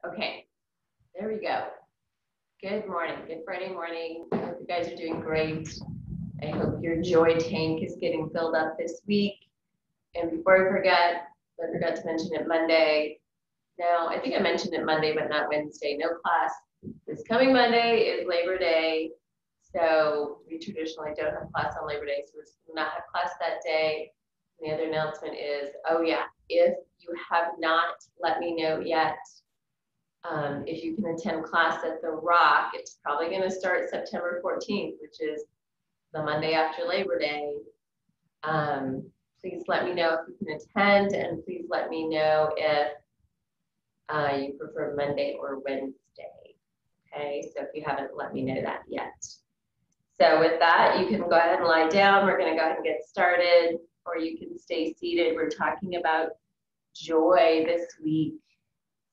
Okay, there we go. Good morning, good Friday morning. I hope you guys are doing great. I hope your joy tank is getting filled up this week. And before I forgot to mention it Monday. Now, I think I mentioned it Monday, but not Wednesday. No class. This coming Monday is Labor Day. So we traditionally don't have class on Labor Day, so we'll not have class that day. And the other announcement is, oh yeah, if you have not let me know yet, if you can attend class at The Rock, it's probably going to start September 14th, which is the Monday after Labor Day. Please let me know if you can attend, and please let me know if you prefer Monday or Wednesday. Okay, so if you haven't let me know that yet. So with that, you can go ahead and lie down. We're going to go ahead and get started, or you can stay seated. We're talking about joy this week.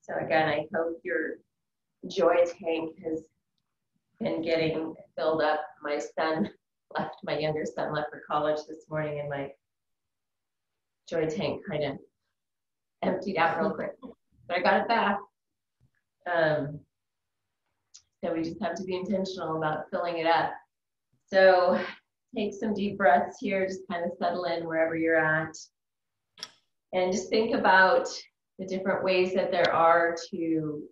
So again, I hope your joy tank has been getting filled up. My younger son left for college this morning, and my joy tank kind of emptied out real quick, but I got it back. So we just have to be intentional about filling it up. So take some deep breaths here, just kind of settle in wherever you're at. And just think about the different ways that there are to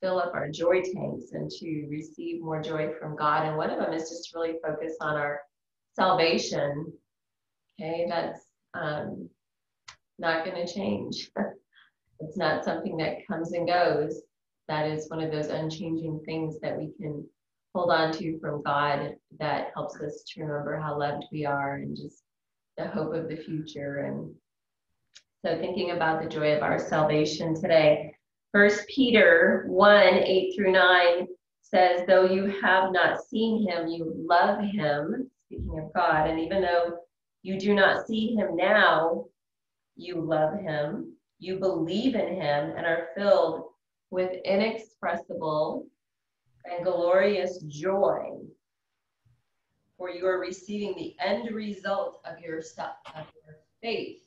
fill up our joy tanks and to receive more joy from God. And one of them is just really focus on our salvation. Okay, that's not going to change. It's not something that comes and goes. That is one of those unchanging things that we can hold on to from God that helps us to remember how loved we are and just the hope of the future. And so thinking about the joy of our salvation today, 1 Peter 1:8-9 says, though you have not seen him, you love him, speaking of God, and even though you do not see him now, you love him, you believe in him, and are filled with inexpressible and glorious joy, for you are receiving the end result of your faith,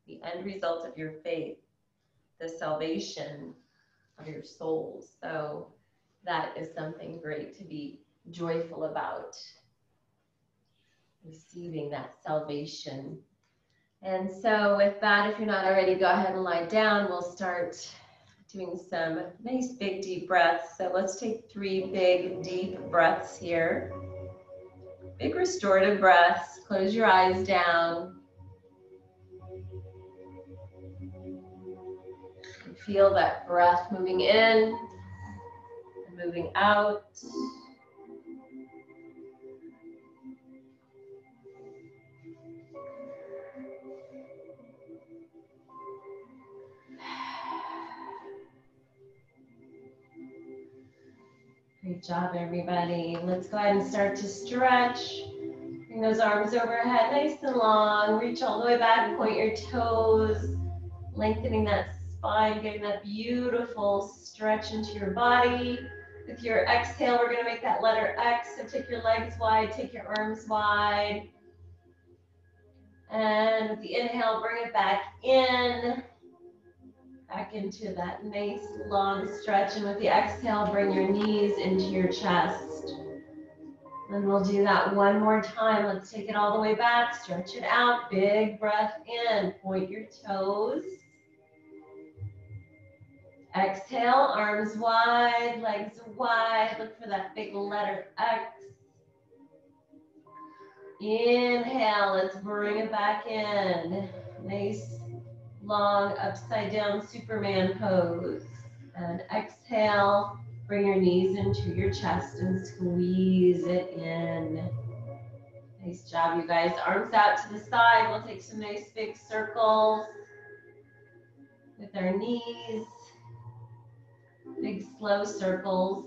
the end result of your faith, the salvation of your souls. So that is something great to be joyful about, receiving that salvation. And so with that, if you're not already, go ahead and lie down. We'll start doing some nice big deep breaths. So let's take 3 big deep breaths here. Big restorative breaths. Close your eyes down. And feel that breath moving in and moving out. Great job, everybody. Let's go ahead and start to stretch. Bring those arms overhead, nice and long. Reach all the way back, point your toes, lengthening that spine, getting that beautiful stretch into your body. With your exhale, we're gonna make that letter X, so take your legs wide, take your arms wide. And with the inhale, bring it back in. Back into that nice long stretch. And with the exhale, bring your knees into your chest. And we'll do that one more time. Let's take it all the way back. Stretch it out. Big breath in. Point your toes. Exhale, arms wide, legs wide. Look for that big letter X. Inhale, let's bring it back in. Nice long upside down Superman pose. And exhale, bring your knees into your chest and squeeze it in. Nice job, you guys. Arms out to the side. We'll take some nice big circles with our knees. Big slow circles.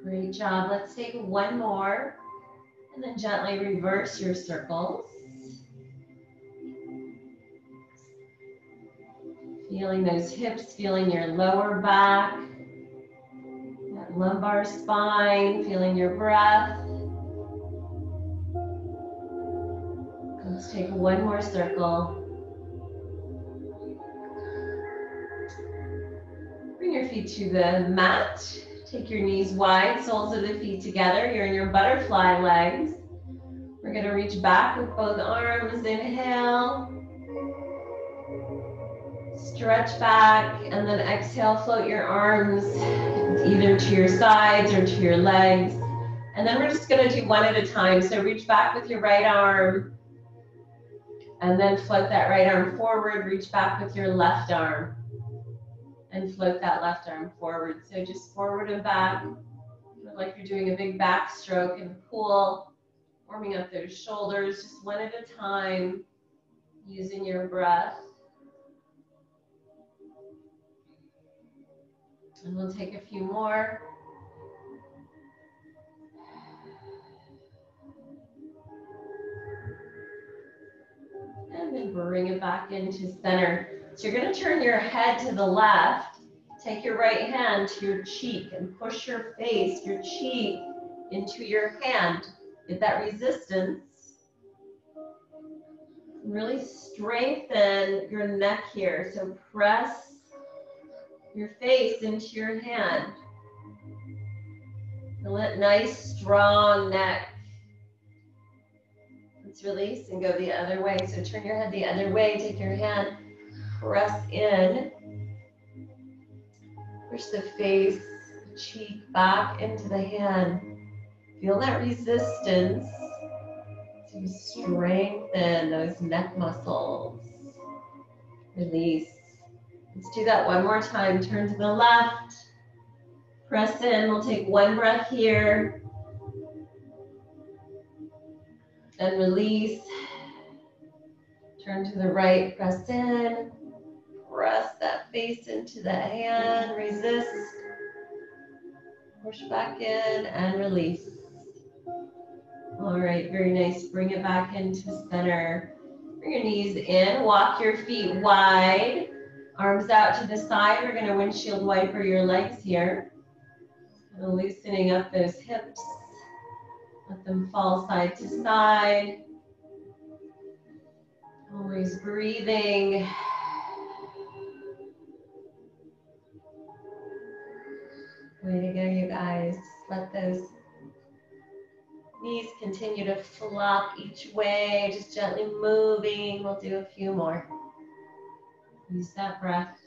Great job. Let's take one more and then gently reverse your circles. Feeling those hips, feeling your lower back, that lumbar spine, feeling your breath. Let's take one more circle. Bring your feet to the mat. Take your knees wide, soles of the feet together. You're in your butterfly legs. We're going to reach back with both arms. Inhale. Stretch back, and then exhale, float your arms either to your sides or to your legs. And then we're just going to do one at a time. So reach back with your right arm, and then float that right arm forward. Reach back with your left arm, and float that left arm forward. So just forward and back, like you're doing a big backstroke and pull, warming up those shoulders, just one at a time, using your breath. And we'll take a few more. And then bring it back into center. So you're going to turn your head to the left. Take your right hand to your cheek and push your face, your cheek, into your hand. Get that resistance. Really strengthen your neck here. So press your face into your hand. Feel that nice, strong neck. Let's release and go the other way. So turn your head the other way. Take your hand, press in. Push the face, cheek back into the hand. Feel that resistance to strengthen those neck muscles. Release. Let's do that one more time. Turn to the left. Press in. We'll take one breath here. And release. Turn to the right. Press in. Press that face into the hand. Resist. Push back in and release. All right, very nice. Bring it back into center. Bring your knees in. Walk your feet wide. Arms out to the side. We're going to windshield wiper your legs here. And loosening up those hips. Let them fall side to side. Always breathing. Way to go, you guys. Let those knees continue to flop each way, just gently moving. We'll do a few more. Use that breath.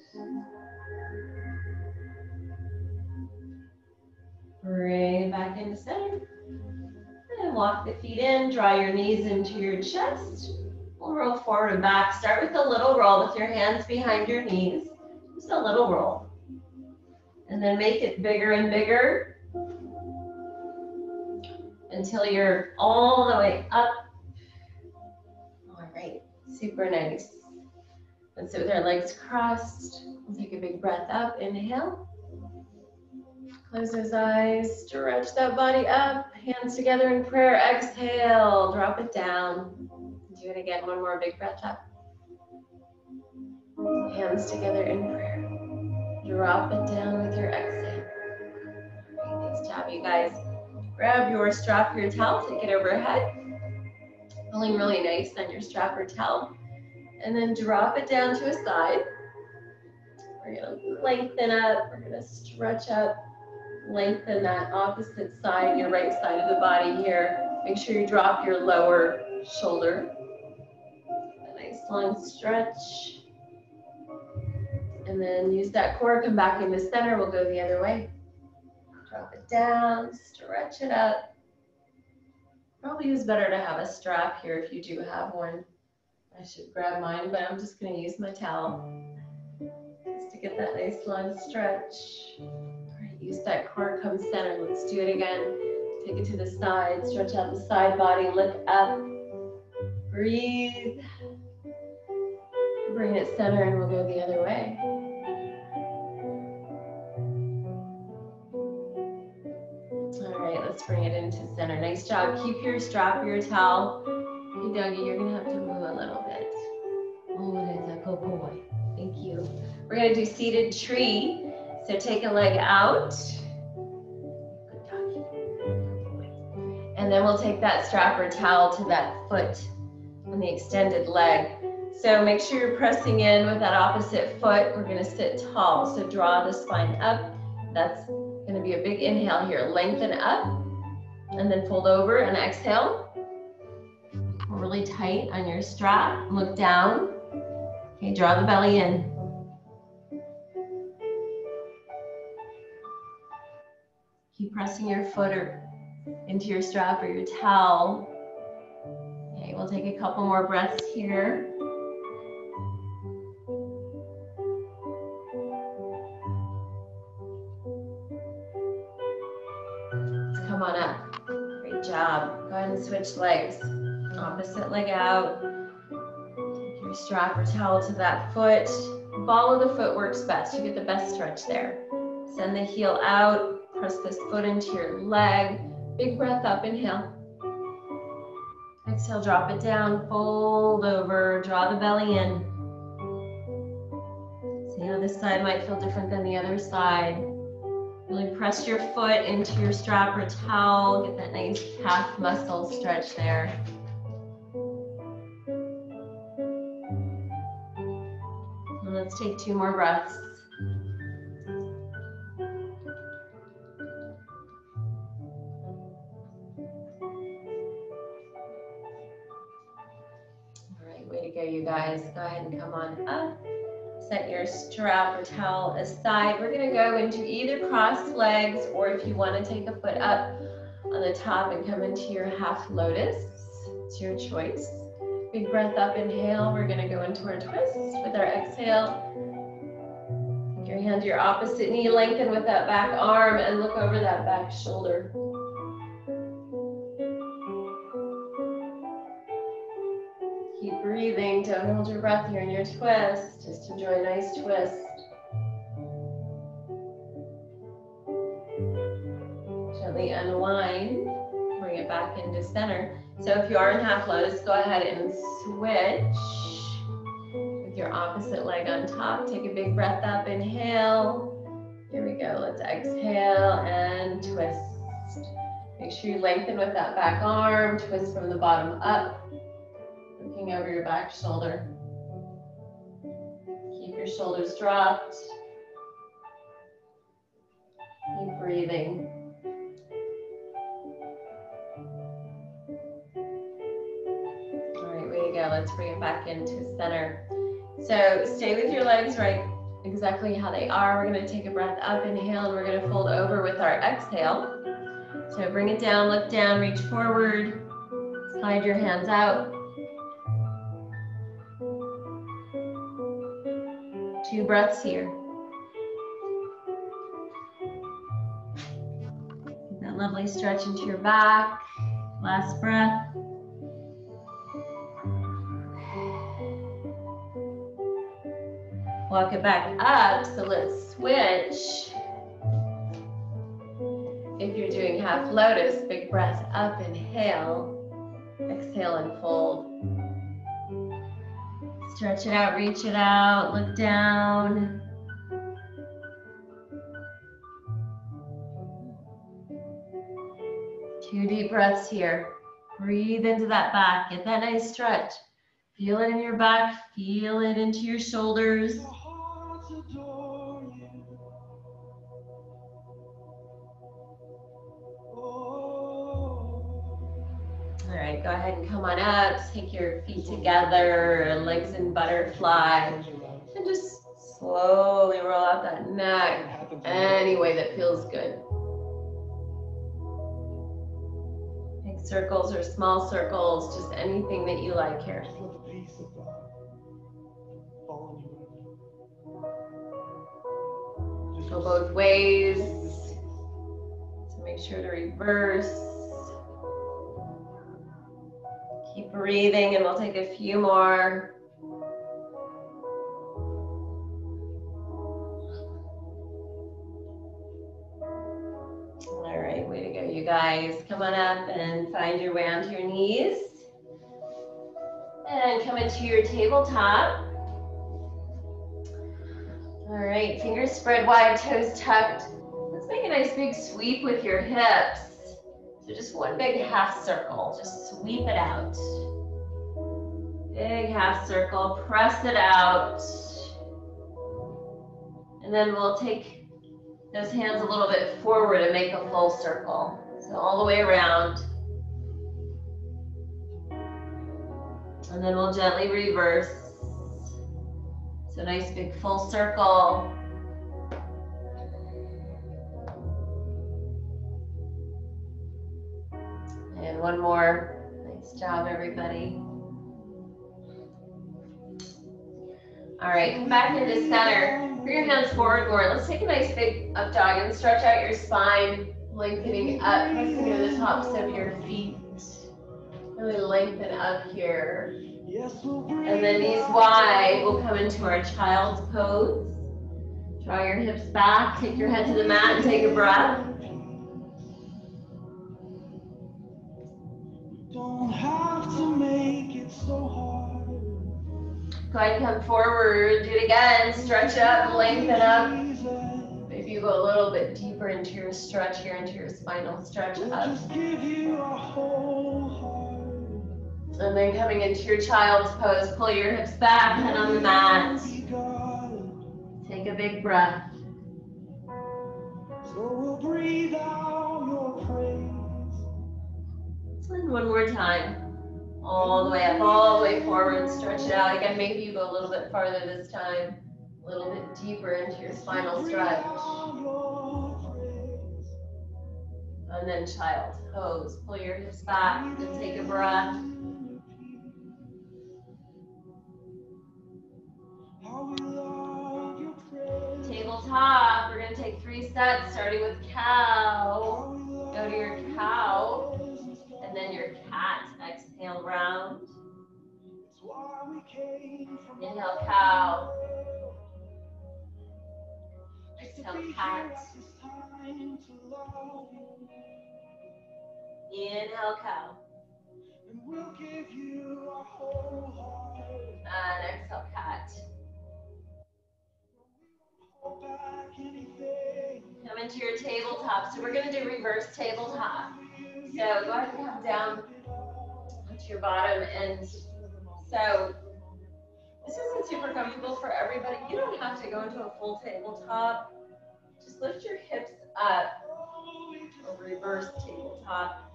Bring it back into center. And walk the feet in. Draw your knees into your chest. We'll roll forward and back. Start with a little roll with your hands behind your knees. Just a little roll. And then make it bigger and bigger until you're all the way up. All right, super nice. And so with our legs crossed, we'll take a big breath up. Inhale. Close those eyes, stretch that body up. Hands together in prayer. Exhale, drop it down. Do it again, one more big breath up. Hands together in prayer. Drop it down with your exhale. Nice job, you guys. Grab your strap or your towel, take it overhead. Feeling really nice on your strap or towel. And then drop it down to a side. We're gonna lengthen up, we're gonna stretch up, lengthen that opposite side, your right side of the body here. Make sure you drop your lower shoulder. A nice long stretch. And then use that core, come back into center. We'll go the other way. Drop it down, stretch it up. Probably is better to have a strap here if you do have one. I should grab mine, but I'm just going to use my towel just to get that nice long stretch. All right, use that core, come center. Let's do it again. Take it to the side, stretch out the side body, lift up, breathe. Bring it center and we'll go the other way. All right, let's bring it into center. Nice job. Keep your strap, your towel. Hey, Dougie, you're gonna have to move a little bit. Oh, it is a good boy. Thank you. We're gonna do seated tree. So take a leg out. Good doggy. Good boy. And then we'll take that strap or towel to that foot on the extended leg. So make sure you're pressing in with that opposite foot. We're gonna sit tall, so draw the spine up. That's gonna be a big inhale here. Lengthen up, and then fold over and exhale. Really tight on your strap, look down. Okay, draw the belly in. Keep pressing your foot into your strap or your towel. Okay, we'll take a couple more breaths here. Come on up. Great job. Go ahead and switch legs. Opposite leg out. Take your strap or towel to that foot. Ball of the foot works best. You get the best stretch there. Send the heel out. Press this foot into your leg. Big breath up, inhale. Exhale, drop it down, fold over, draw the belly in. See how this side might feel different than the other side. Really press your foot into your strap or towel. Get that nice calf muscle stretch there. And let's take 2 more breaths. Way to go, you guys. Go ahead and come on up. Set your strap or towel aside. We're going to go into either crossed legs, or if you want to take a foot up on the top and come into your half lotus, it's your choice. Big breath up, inhale. We're going to go into our twist with our exhale. Take your hand to your opposite knee, lengthen with that back arm, and look over that back shoulder. Keep breathing, don't hold your breath here in your twist. Just enjoy a nice twist. Gently unwind, bring it back into center. So if you are in half lotus, go ahead and switch with your opposite leg on top. Take a big breath up, inhale. Here we go, let's exhale and twist. Make sure you lengthen with that back arm, twist from the bottom up. Looking over your back shoulder. Keep your shoulders dropped. Keep breathing. All right, way to go. Let's bring it back into center. So stay with your legs right exactly how they are. We're going to take a breath up, inhale, and we're going to fold over with our exhale. So bring it down, look down, reach forward, slide your hands out. 2 breaths here. That lovely stretch into your back. Last breath. Walk it back up, so let's switch. If you're doing half lotus, big breath up, inhale. Exhale and fold. Stretch it out, reach it out, look down. Two deep breaths here. Breathe into that back, get that nice stretch. Feel it in your back, feel it into your shoulders. All right, go ahead and come on up. Take your feet together, legs in butterfly, and just slowly roll out that neck any way that feels good. Big circles or small circles, just anything that you like here. Go both ways. So make sure to reverse. Keep breathing, and we'll take a few more. All right, way to go, you guys. Come on up and find your way onto your knees. And come into your tabletop. All right, fingers spread wide, toes tucked. Let's make a nice big sweep with your hips. So just one big half circle, just sweep it out. Big half circle, press it out. And then we'll take those hands a little bit forward and make a full circle. So all the way around. And then we'll gently reverse. So nice big full circle. And one more. Nice job, everybody. All right, come back into center. Bring your hands forward more. Let's take a nice big up dog and stretch out your spine, lengthening up, pressing into the tops of your feet. Really lengthen up here. And then knees wide, we'll come into our child's pose. Draw your hips back, take your head to the mat and take a breath. Don't have to make it so hard. Go ahead and come forward, do it again, stretch up, lengthen up. Maybe you go a little bit deeper into your stretch here, into your spinal stretch up. Just give you a whole heart. And then coming into your child's pose, pull your hips back, head on the mat. Take a big breath. So we'll breathe out your praise. And one more time. All the way up, all the way forward, stretch it out. Again, maybe you go a little bit farther this time. A little bit deeper into your spinal stretch. And then child's pose. Pull your hips back and take a breath. Tabletop, we're going to take 3 sets, starting with cow. Go to your cow, and then your cat. Exhale, round. Inhale, cow. Exhale, cat. Inhale, cow. And exhale, cat. Come into your tabletop. So we're going to do reverse tabletop. So go ahead and come down to your bottom. And so this isn't super comfortable for everybody. You don't have to go into a full tabletop. Just lift your hips up. A reverse tabletop.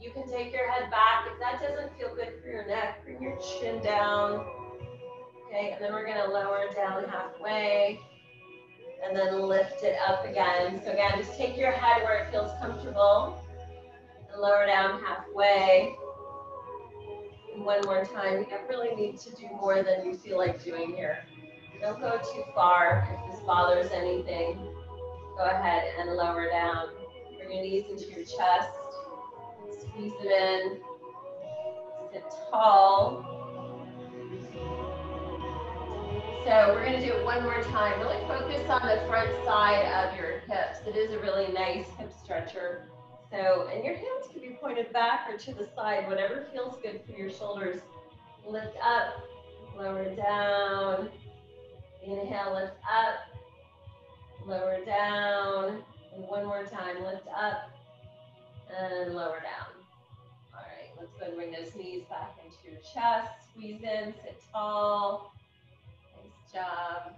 You can take your head back. If that doesn't feel good for your neck, bring your chin down. Okay, and then we're going to lower it down halfway. And then lift it up again. So again, just take your head where it feels comfortable and lower down halfway. And one more time. You don't really need to do more than you feel like doing here. Don't go too far. If this bothers anything, go ahead and lower down. Bring your knees into your chest. Squeeze it in. Sit tall. So we're going to do it one more time. Really focus on the front side of your hips. It is a really nice hip stretcher. So, and your hands can be pointed back or to the side, whatever feels good for your shoulders. Lift up, lower down. Inhale, lift up, lower down. And one more time, lift up and lower down. All right, let's go and bring those knees back into your chest. Squeeze in, sit tall. Job.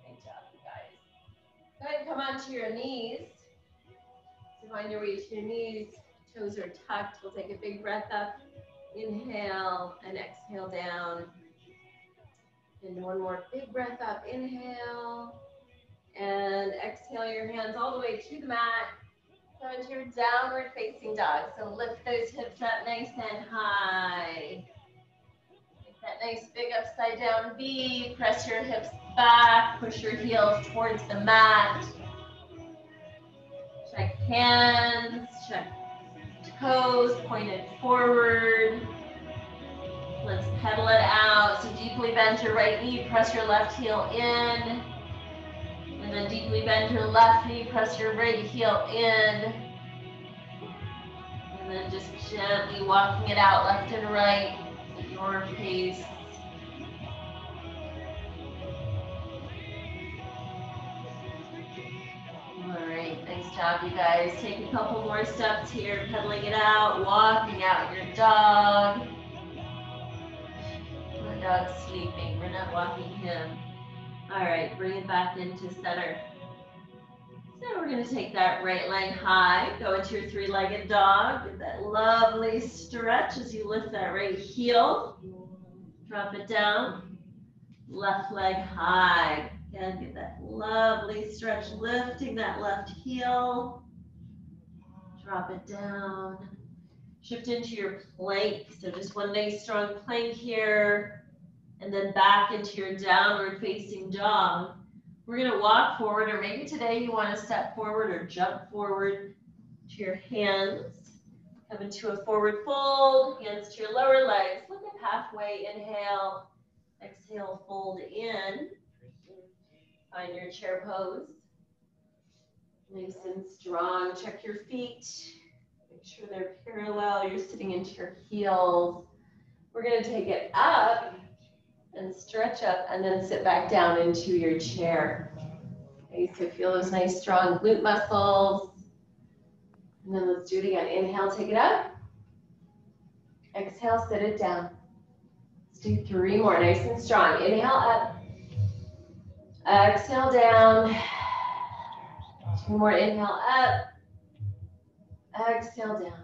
Great job, you guys. Go ahead and come onto your knees. So find your way to your knees. Toes are tucked. We'll take a big breath up. Inhale and exhale down. And one more big breath up. Inhale and exhale your hands all the way to the mat. Go into your downward facing dog. So lift those hips up nice and high. That nice big upside down V. Press your hips back. Push your heels towards the mat. Check hands. Check toes pointed forward. Let's pedal it out. So deeply bend your right knee. Press your left heel in. And then deeply bend your left knee. Press your right heel in. And then just gently walking it out left and right. Your pace. All right, nice job, you guys. Take a couple more steps here, pedaling it out, walking out your dog. Dog's sleeping. We're not walking him. All right, bring it back into center. So we're going to take that right leg high, go into your three-legged dog. Get that lovely stretch as you lift that right heel. Drop it down. Left leg high. Again, get that lovely stretch, lifting that left heel. Drop it down. Shift into your plank. So just one nice strong plank here. And then back into your downward facing dog. We're going to walk forward, or maybe today you want to step forward or jump forward to your hands. Come into a forward fold, hands to your lower legs. Look up halfway, inhale. Exhale, fold in. Find your chair pose. Nice and strong. Check your feet. Make sure they're parallel. You're sitting into your heels. We're going to take it up and stretch up and then sit back down into your chair. Okay, so feel those nice strong glute muscles. And then let's do it again. Inhale, take it up. Exhale, sit it down. Let's do 3 more, nice and strong. Inhale up. Exhale down. 2 more, inhale up. Exhale down.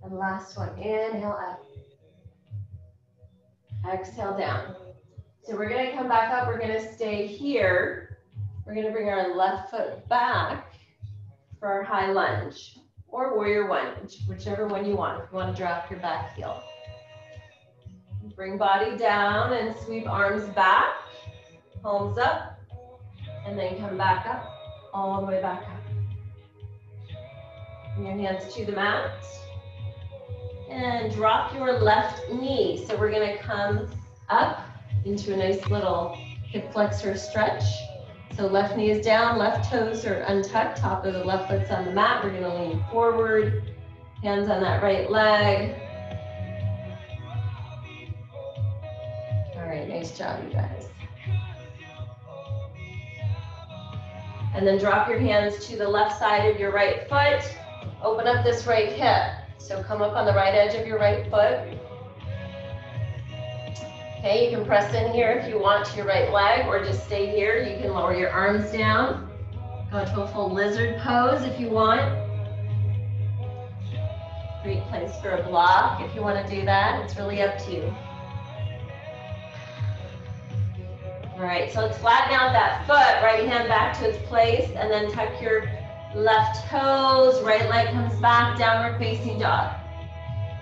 And last one, inhale up. Exhale down. So we're going to come back up. We're going to stay here. We're going to bring our left foot back for our high lunge or warrior one, whichever one you want. If you want to drop your back heel. Bring body down and sweep arms back, palms up, and then come back up, all the way back up. Bring your hands to the mat. And drop your left knee. So we're going to come up into a nice little hip flexor stretch. So left knee is down, left toes are untucked, top of the left foot's on the mat. We're going to lean forward, hands on that right leg. All right, nice job, you guys. And then drop your hands to the left side of your right foot. Open up this right hip. So come up on the right edge of your right foot. Okay, you can press in here if you want to your right leg, or just stay here. You can lower your arms down. Go into a full lizard pose if you want. Great place for a block if you want to do that. It's really up to you. All right, so let's flatten out that foot. Right hand back to its place, and then tuck your left toes, right leg comes back, downward facing dog.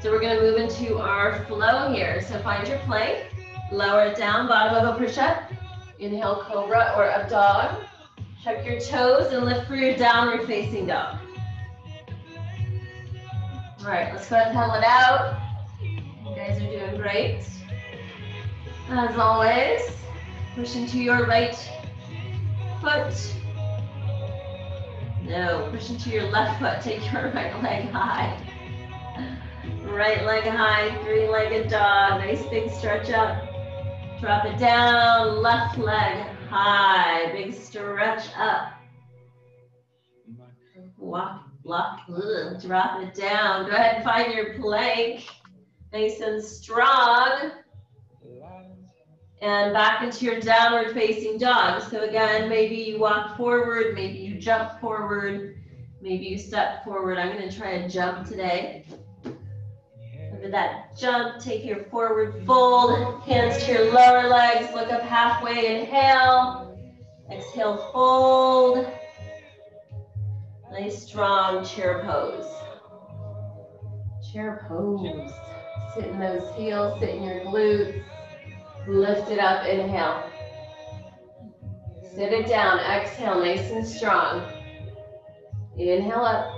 So we're going to move into our flow here. So find your plank, lower it down, bottom of a push-up. Inhale, cobra or up dog. Tuck your toes and lift for your downward facing dog. All right, let's go ahead and pedal it out. You guys are doing great. As always, push into your right foot. No, push into your left foot, take your right leg high. Right leg high, 3-legged dog, nice big stretch up. Drop it down, left leg high, big stretch up. Walk, block, drop it down. Go ahead and find your plank, nice and strong. And back into your downward facing dog. So again, maybe you walk forward, maybe you jump forward, maybe you step forward. I'm going to try a jump today. Over that jump, take your forward fold, hands to your lower legs, look up halfway, inhale, exhale, fold. Nice strong chair pose. Chair pose. Sit in those heels, sit in your glutes. Lift it up, inhale. Sit it down, exhale, nice and strong. Inhale up.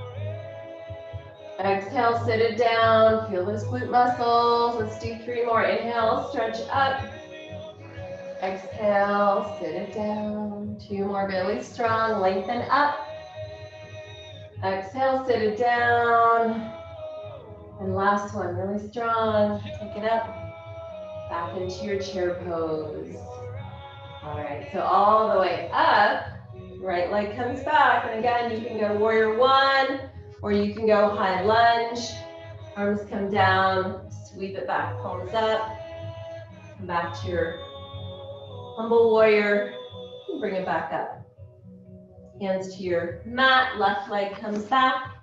Exhale, sit it down. Feel those glute muscles. Let's do 3 more. Inhale, stretch up. Exhale, sit it down. 2 more, really strong. Lengthen up. Exhale, sit it down. And last one, really strong. Take it up. Back into your chair pose. All right, so all the way up, right leg comes back. And again, you can go warrior one, or you can go high lunge. Arms come down, sweep it back, palms up. Come back to your humble warrior. Bring it back up. Hands to your mat. Left leg comes back.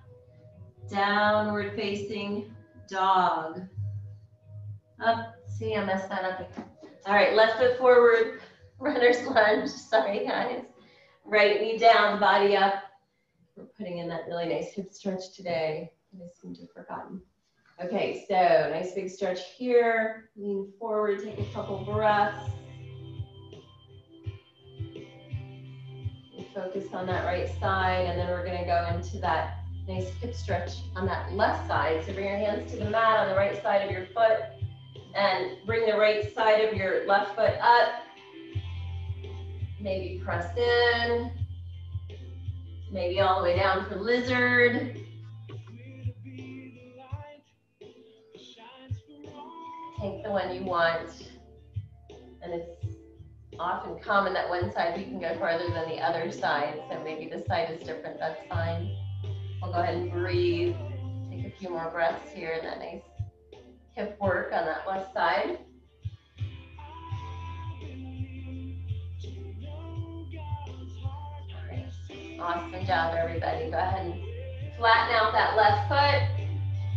Downward facing dog. Up. See, I messed that up again. All right, left foot forward. Runner's lunge. Sorry, guys. Right knee down, body up. We're putting in that really nice hip stretch today. I seem to have forgotten. Okay, so nice big stretch here. Lean forward, take a couple breaths. And focus on that right side, and then we're gonna go into that nice hip stretch on that left side. So bring your hands to the mat on the right side of your foot, and bring the right side of your left foot up. Maybe press in. Maybe all the way down for lizard. Take the one you want. And it's often common that one side we can go farther than the other side. So maybe the side is different, that's fine. We'll go ahead and breathe. Take a few more breaths here in that nice hip work on that left side. Awesome job, everybody. Go ahead and flatten out that left foot.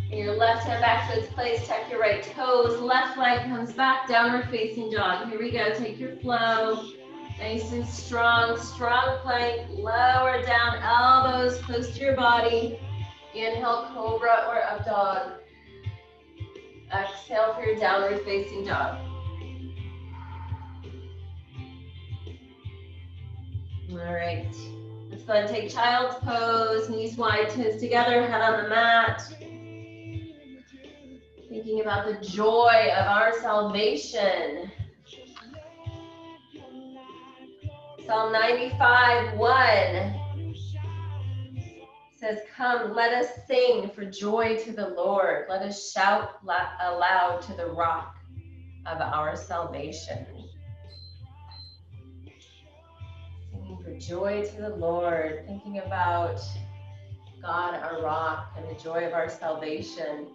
Bring your left hand back to its place. Tuck your right toes. Left leg comes back. Downward facing dog. Here we go. Take your flow. Nice and strong. Strong plank. Lower down. Elbows close to your body. Inhale, cobra or up dog. Exhale for your downward facing dog. All right. Let's go ahead and take child's pose, knees wide, toes together, head on the mat. Thinking about the joy of our salvation. Psalm 95:1 says, "Come, let us sing for joy to the Lord. Let us shout aloud to the rock of our salvation." For joy to the Lord, thinking about God, our rock, and the joy of our salvation.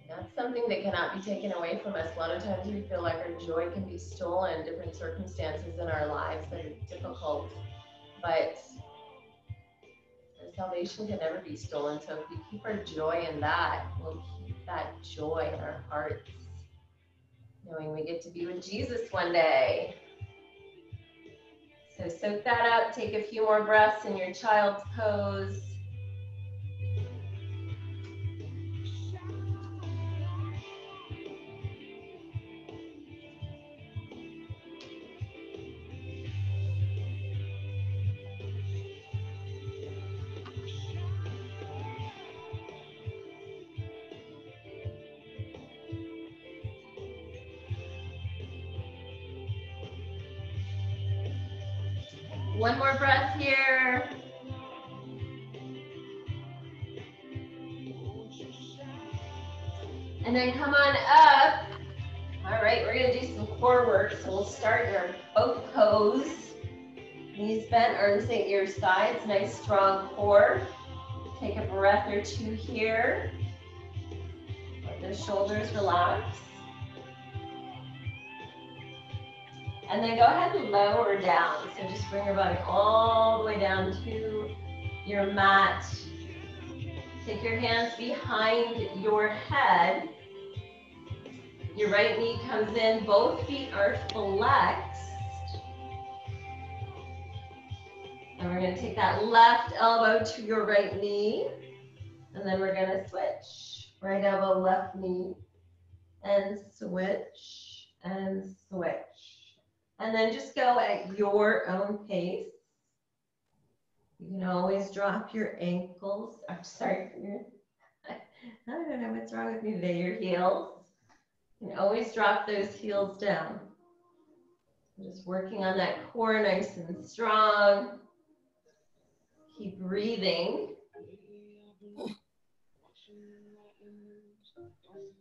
That's something that cannot be taken away from us. A lot of times we feel like our joy can be stolen in different circumstances in our lives that are difficult, but our salvation can never be stolen. So if we keep our joy in that, we'll keep that joy in our hearts, knowing we get to be with Jesus one day. So soak that up, take a few more breaths in your child's pose. One more breath here. And then come on up. All right, we're gonna do some core work. So we'll start your boat pose. Knees bent, arms at your sides, nice strong core. Take a breath or two here. Let the shoulders relax. And then go ahead and lower down. So just bring your body all the way down to your mat. Take your hands behind your head. Your right knee comes in, both feet are flexed. And we're gonna take that left elbow to your right knee. And then we're gonna switch. Right elbow, left knee, and switch, and switch. And then just go at your own pace. You can always drop your ankles. I'm sorry, I don't know what's wrong with me today, your heels. You can always drop those heels down. Just working on that core nice and strong. Keep breathing.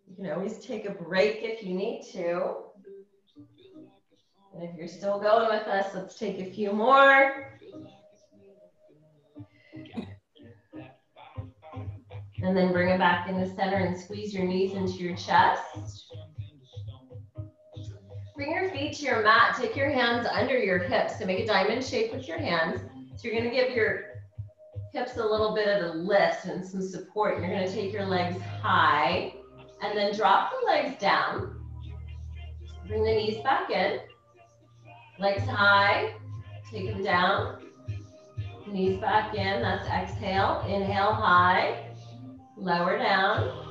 You can always take a break if you need to. And if you're still going with us, let's take a few more. And then bring it back in the center and squeeze your knees into your chest. Bring your feet to your mat. Take your hands under your hips. So make a diamond shape with your hands. So you're going to give your hips a little bit of a lift and some support. You're going to take your legs high and then drop the legs down. Bring the knees back in. Legs high. Take them down. Knees back in. That's exhale. Inhale high. Lower down.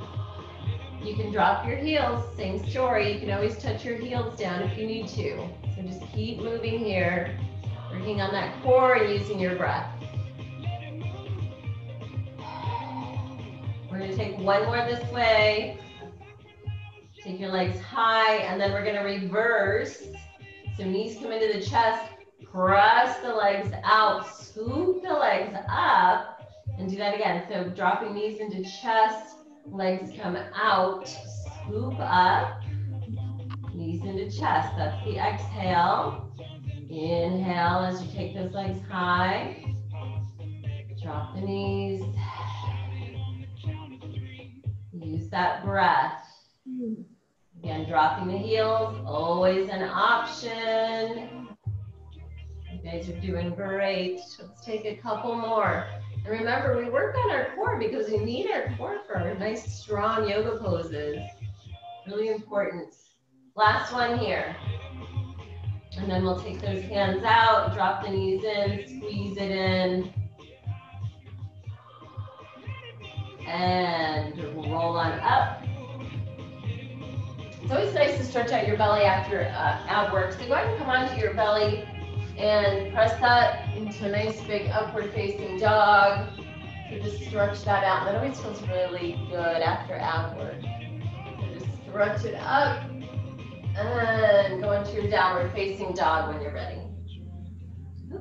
You can drop your heels, same story. You can always touch your heels down if you need to. So just keep moving here, working on that core and using your breath. We're gonna take one more this way. Take your legs high, and then we're gonna reverse. So knees come into the chest, press the legs out, scoop the legs up, and do that again. So dropping knees into chest, legs come out, scoop up, knees into chest. That's the exhale. Inhale as you take those legs high. Drop the knees. Use that breath. Again, dropping the heels, always an option. You guys are doing great. Let's take a couple more. And remember, we work on our core because we need our core for our nice, strong yoga poses. Really important. Last one here. And then we'll take those hands out, drop the knees in, squeeze it in. And roll on up. It's always nice to stretch out your belly after ab work. So go ahead and come onto your belly and press that into a nice big upward facing dog. So just stretch that out. That always feels really good after ab work. So just stretch it up and go into your downward facing dog when you're ready.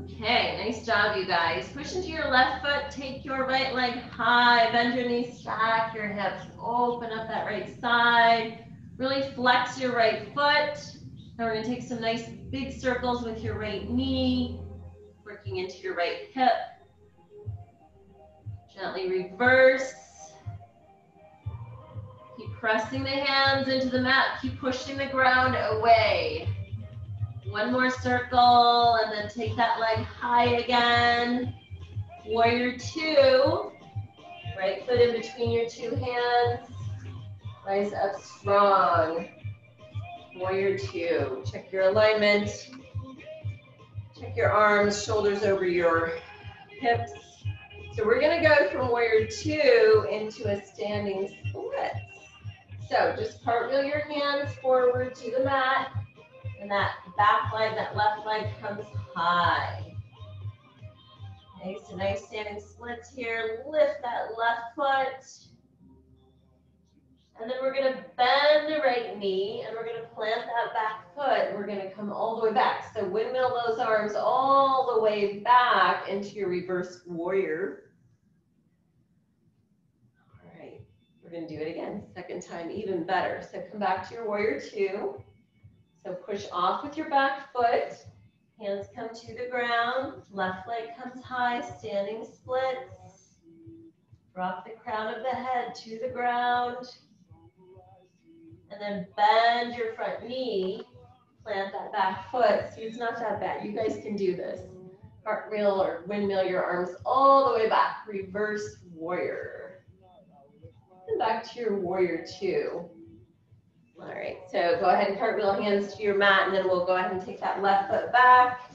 Okay, nice job, you guys. Push into your left foot, take your right leg high, bend your knees, stack your hips, open up that right side. Really flex your right foot. Now we're gonna take some nice big circles with your right knee, working into your right hip. Gently reverse. Keep pressing the hands into the mat. Keep pushing the ground away. One more circle, and then take that leg high again. Warrior two. Right foot in between your two hands. Rise up strong. Warrior two. Check your alignment. Check your arms, shoulders over your hips. So we're gonna go from warrior two into a standing split. So just cartwheel your hands forward to the mat, and that back leg, that left leg comes high. Okay, so nice standing splits here. Lift that left foot. And then we're gonna bend the right knee, and we're gonna plant that back foot. We're gonna come all the way back. So windmill those arms all the way back into your reverse warrior. All right, we're gonna do it again. Second time, even better. So come back to your warrior two. So push off with your back foot. Hands come to the ground. Left leg comes high, standing splits. Drop the crown of the head to the ground. And then bend your front knee, plant that back foot. See, it's not that bad. You guys can do this. Cartwheel or windmill your arms all the way back. Reverse warrior. And back to your warrior two. All right, so go ahead and cartwheel hands to your mat, and then we'll go ahead and take that left foot back.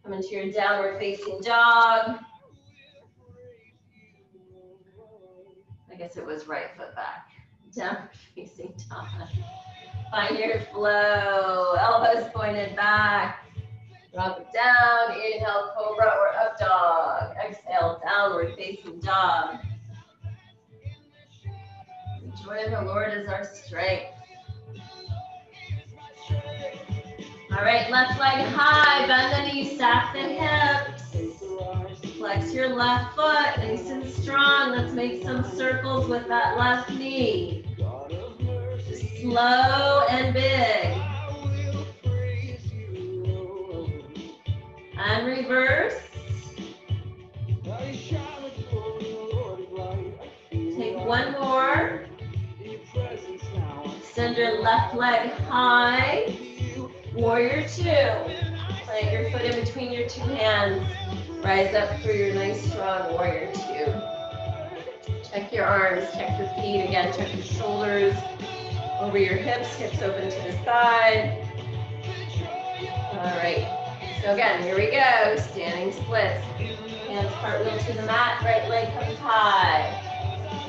Come into your downward facing dog. I guess it was right foot back. Downward facing dog. Find your flow. Elbows pointed back. Drop it down. Inhale, cobra or up dog. Exhale, downward facing dog. The joy of the Lord is our strength. All right, left leg high. Bend the knees, stack the hips. Flex your left foot, nice and strong. Let's make some circles with that left knee. Just slow and big. And reverse. Take one more. Extend your left leg high. Warrior two. Plant your foot in between your two hands. Rise up for your nice strong warrior two. Check your arms, check your feet. Again, check your shoulders over your hips, hips open to the side. All right. So again, here we go. Standing splits. Hands cartwheel to the mat. Right leg comes high.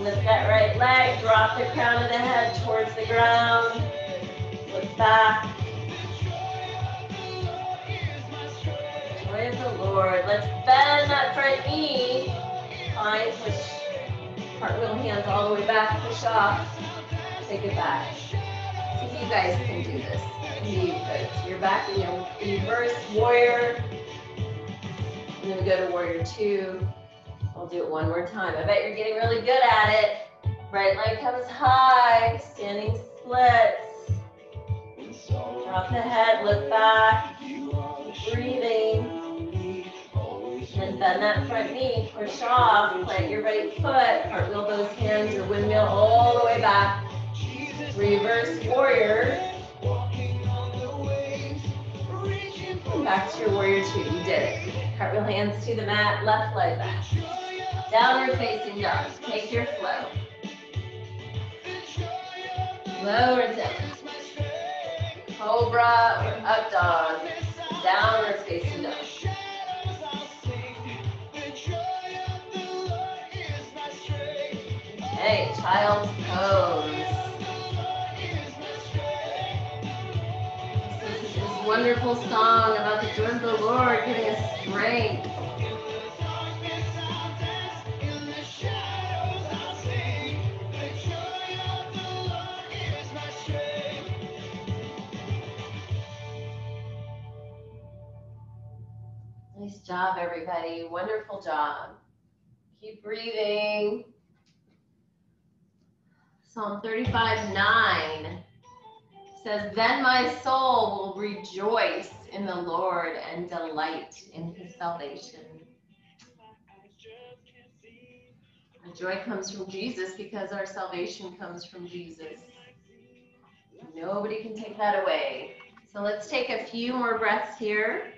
Lift that right leg. Drop the crown of the head towards the ground. Look back. Joy of the Lord. Let's bend that front knee. Fine. Push. Cartwheel hands all the way back. Push off. Take it back. See if you guys can do this. You good. So you're back in your reverse warrior. I'm going to go to warrior two. I'll do it one more time. I bet you're getting really good at it. Right leg comes high. Standing splits. Drop the head. Look back. Keep breathing. And bend that front knee. Push off. Plant your right foot. Cartwheel those hands or windmill all the way back. Reverse warrior. Back to your warrior two. You did it. Cartwheel hands to the mat. Left leg back. Downward facing dog. Take your flow. Lower down. Cobra or up dog. Downward facing dog. Okay, child's pose. This is this wonderful song about the joy of the Lord giving us strength. Nice job, everybody. Wonderful job. Keep breathing. Psalm 35:9 says, "Then my soul will rejoice in the Lord and delight in his salvation." The joy comes from Jesus because our salvation comes from Jesus. Nobody can take that away. So let's take a few more breaths here.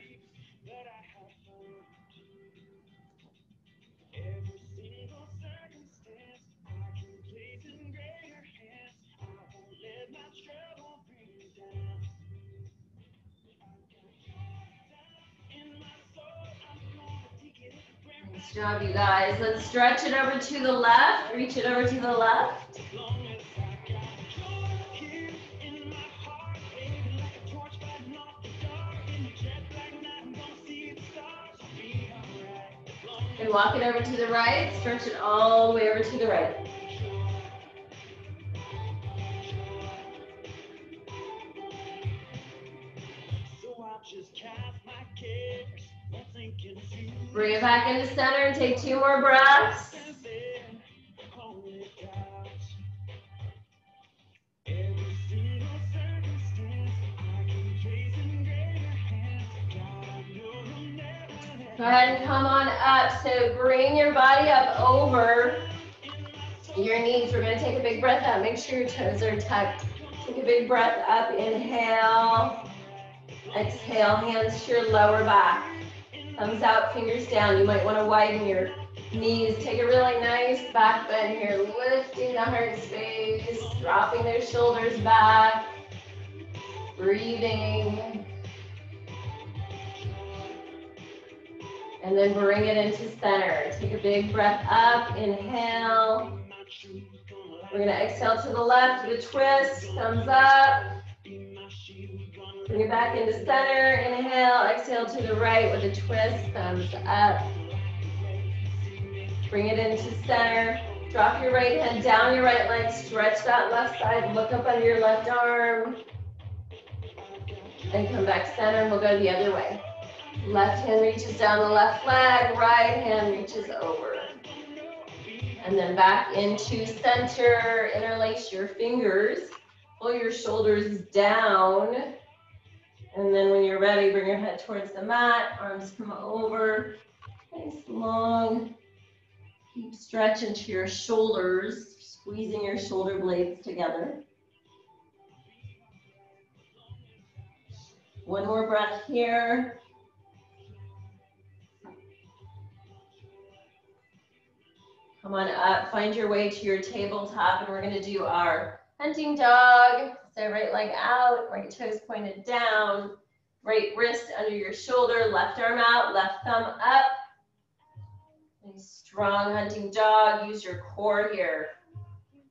Nice job, you guys. Let's stretch it over to the left. Reach it over to the left. And walk it over to the right. Stretch it all the way over to the right. Bring it back into center and take two more breaths. Go ahead and come on up. So bring your body up over your knees. We're going to take a big breath out. Make sure your toes are tucked. Take a big breath up. Inhale. Exhale. Hands to your lower back. Thumbs out, fingers down. You might want to widen your knees. Take a really nice back bend here. Lifting the heart space. Dropping those shoulders back. Breathing. And then bring it into center. Take a big breath up. Inhale. We're going to exhale to the left with a twist. Thumbs up. Bring it back into center. Inhale. Exhale to the right with a twist. Thumbs up. Bring it into center. Drop your right hand down your right leg. Stretch that left side. Look up under your left arm. And come back center. We'll go the other way. Left hand reaches down the left leg, right hand reaches over. And then back into center, interlace your fingers, pull your shoulders down. And then when you're ready, bring your head towards the mat, arms come over, nice long. Keep stretching to your shoulders, squeezing your shoulder blades together. One more breath here. Come on up, find your way to your tabletop, and we're gonna do our hunting dog. So right leg out, right toes pointed down, right wrist under your shoulder, left arm out, left thumb up. Nice strong hunting dog, use your core here.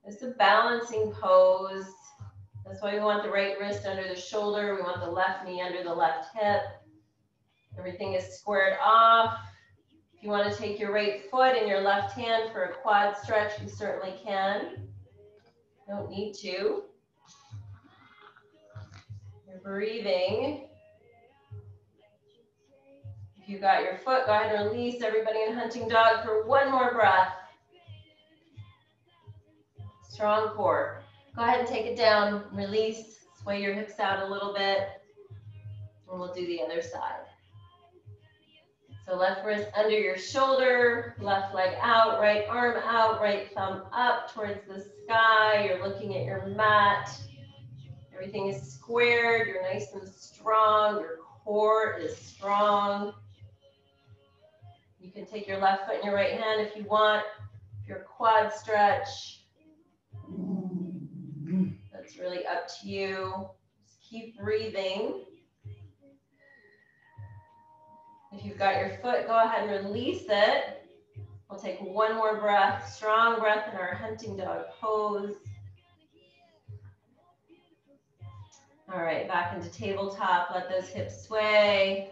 It's a balancing pose. That's why we want the right wrist under the shoulder. We want the left knee under the left hip. Everything is squared off. If you want to take your right foot and your left hand for a quad stretch, you certainly can. Don't need to. You're breathing. If you got your foot, go ahead and release everybody in hunting dog for one more breath. Strong core. Go ahead and take it down, release, sway your hips out a little bit, and we'll do the other side. So left wrist under your shoulder, left leg out, right arm out, right thumb up towards the sky. You're looking at your mat. Everything is squared. You're nice and strong. Your core is strong. You can take your left foot in your right hand if you want. If your quad stretch, that's really up to you. Just keep breathing. If you've got your foot, go ahead and release it. We'll take one more breath, strong breath in our hunting dog pose. All right, back into tabletop. Let those hips sway.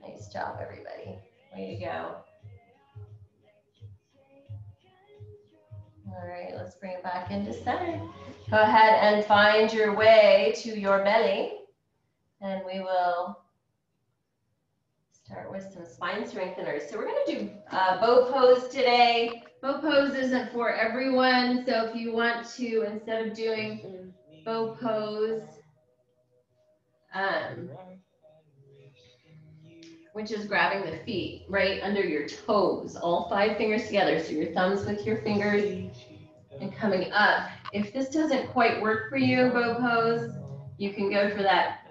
Nice job, everybody. Way to go. All right, let's bring it back into center. Go ahead and find your way to your belly. And we will start with some spine strengtheners. So we're going to do bow pose today. Bow pose isn't for everyone. So if you want to, instead of doing bow pose, which is grabbing the feet right under your toes, all 5 fingers together. So your thumbs with your fingers and coming up. If this doesn't quite work for you, bow pose, you can go for that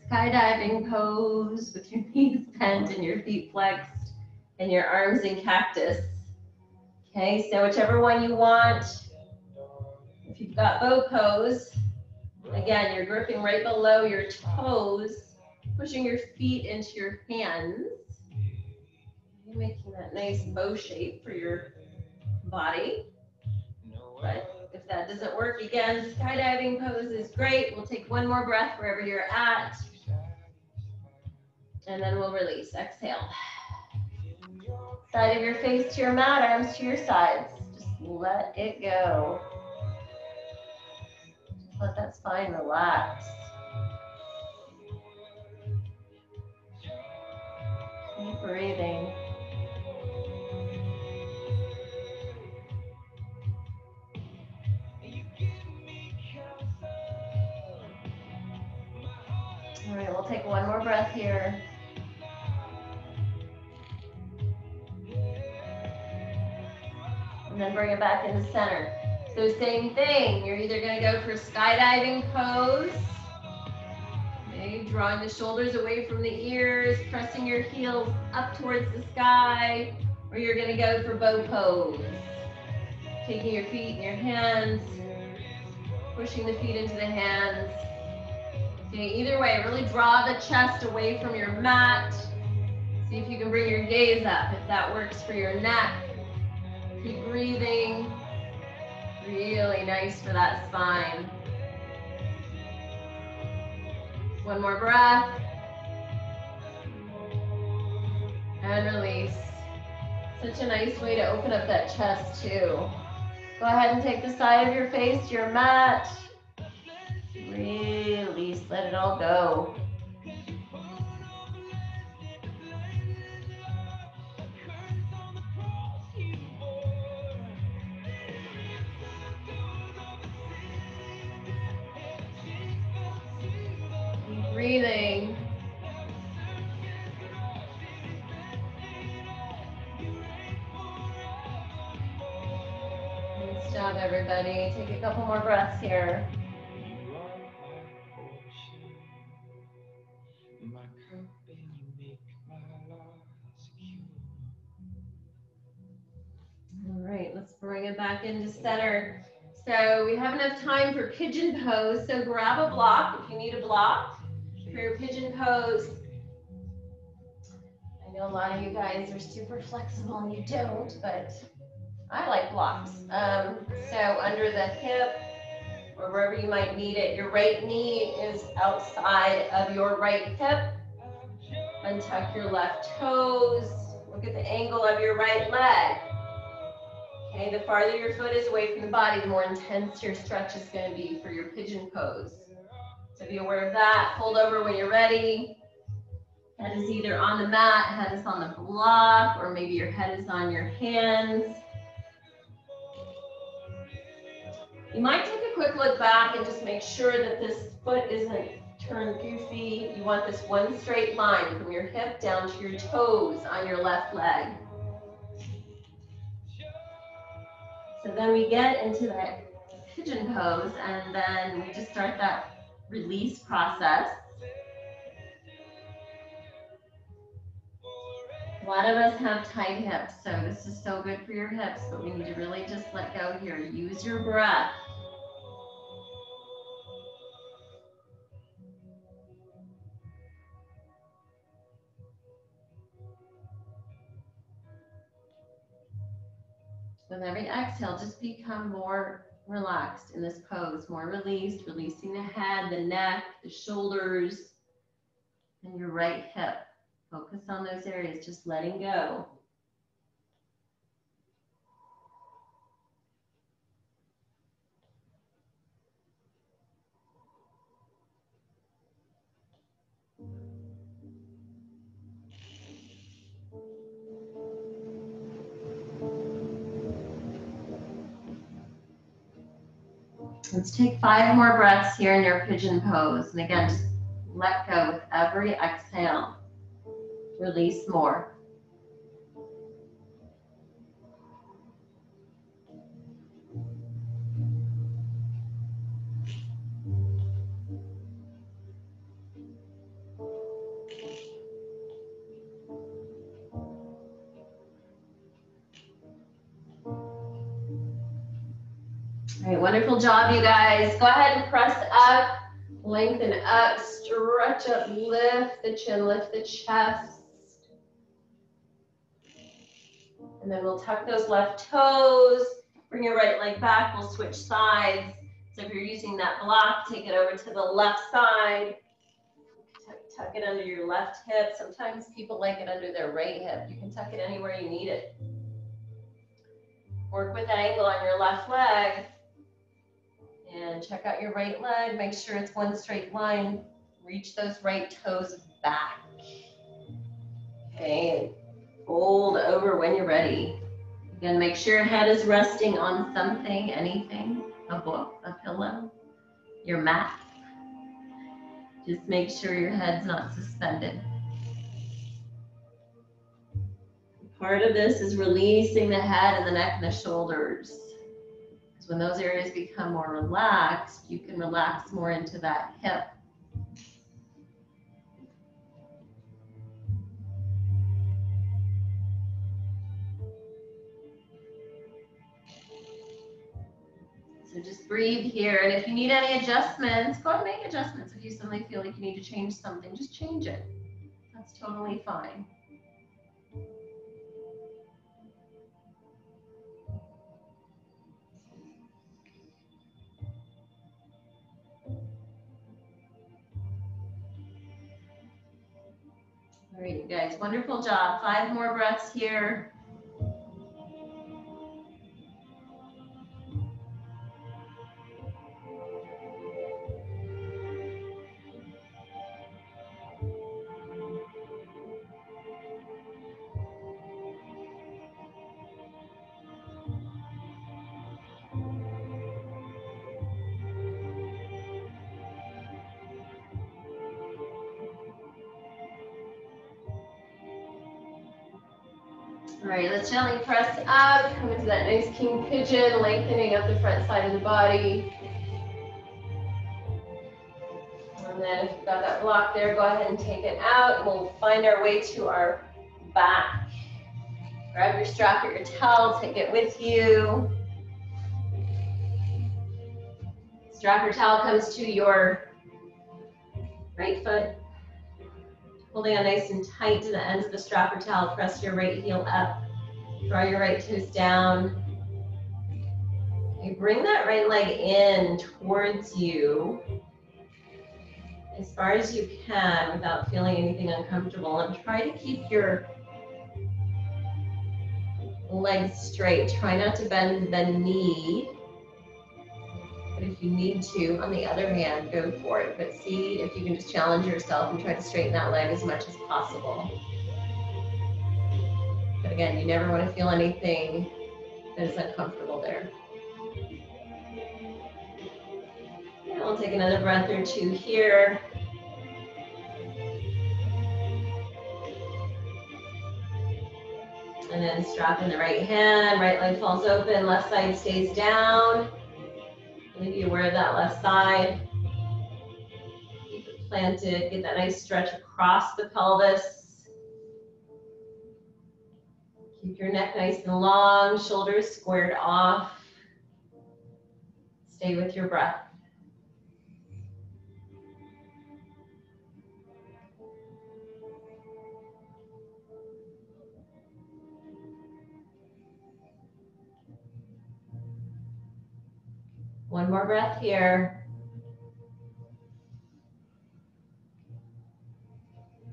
skydiving pose with your knees bent and your feet flexed and your arms in cactus. Okay, so whichever one you want. If you've got bow pose, again, you're gripping right below your toes, pushing your feet into your hands. You're making that nice bow shape for your body. But if that doesn't work, again, skydiving pose is great. We'll take one more breath wherever you're at. And then we'll release. Exhale. Side of your face to your mat, arms to your sides. Just let it go. Just let that spine relax. Keep breathing. All right, we'll take one more breath here. And then bring it back into center. So same thing, you're either gonna go for skydiving pose. Okay, drawing the shoulders away from the ears, pressing your heels up towards the sky, or you're gonna go for bow pose. Taking your feet in your hands, pushing the feet into the hands. Okay, either way, really draw the chest away from your mat. See if you can bring your gaze up, if that works for your neck. Keep breathing. Really nice for that spine. One more breath. And release. Such a nice way to open up that chest too. Go ahead and take the side of your face to your mat. Release, let it all go. Keep breathing. Nice job, everybody. Take a couple more breaths here. my cup and you make my life secure. All right, let's bring it back into center. So we have enough time for pigeon pose. So grab a block if you need a block for your pigeon pose. I know a lot of you guys are super flexible and you don't, but I like blocks. So under the hip or wherever you might need it, your right knee is outside of your right hip. Untuck your left toes. Look at the angle of your right leg. Okay, the farther your foot is away from the body, the more intense your stretch is going to be for your pigeon pose. So be aware of that. Fold over when you're ready. Head is either on the mat, head is on the block, or maybe your head is on your hands. You might take a quick look back and just make sure that this foot isn't turned goofy. You want this one straight line from your hip down to your toes on your left leg. So then we get into that pigeon pose, and then we just start that release process. A lot of us have tight hips, so this is so good for your hips, but we need to really just let go here. Use your breath. With every exhale, just become more relaxed in this pose, more released, releasing the head, the neck, the shoulders, and your right hip. Focus on those areas, just letting go. Let's take 5 more breaths here in your pigeon pose. And again, just let go with every exhale. Release more. All right, wonderful job, you guys. Go ahead and press up, lengthen up, stretch up, lift the chin, lift the chest. And then we'll tuck those left toes, bring your right leg back, we'll switch sides. So if you're using that block, take it over to the left side. Tuck it under your left hip. Sometimes people like it under their right hip. You can tuck it anywhere you need it. Work with that angle on your left leg. And check out your right leg. Make sure it's one straight line. Reach those right toes back. Okay, fold over when you're ready. Again, make sure your head is resting on something, anything, a book, a pillow, your mat. Just make sure your head's not suspended. Part of this is releasing the head and the neck and the shoulders. Because when those areas become more relaxed, you can relax more into that hip. So just breathe here. And if you need any adjustments, go ahead and make adjustments. If you suddenly feel like you need to change something, just change it. That's totally fine. All right, you guys, wonderful job. 5 more breaths here. All right, let's gently press up, come into that nice king pigeon, lengthening up the front side of the body. And then if you've got that block there, go ahead and take it out. And we'll find our way to our back. Grab your strap or your towel, take it with you. Strap or towel comes to your right foot. Holding on nice and tight to the ends of the strap or towel, press your right heel up. Draw your right toes down. Okay, bring that right leg in towards you as far as you can without feeling anything uncomfortable. And try to keep your legs straight. Try not to bend the knee. But if you need to, on the other hand, go for it. But see if you can just challenge yourself and try to straighten that leg as much as possible. But again, you never want to feel anything that is uncomfortable there. And we'll take another breath or two here. And then strap in the right hand, right leg falls open, left side stays down. Maybe you're aware of that left side. Keep it planted, get that nice stretch across the pelvis. Keep your neck nice and long, shoulders squared off. Stay with your breath. One more breath here.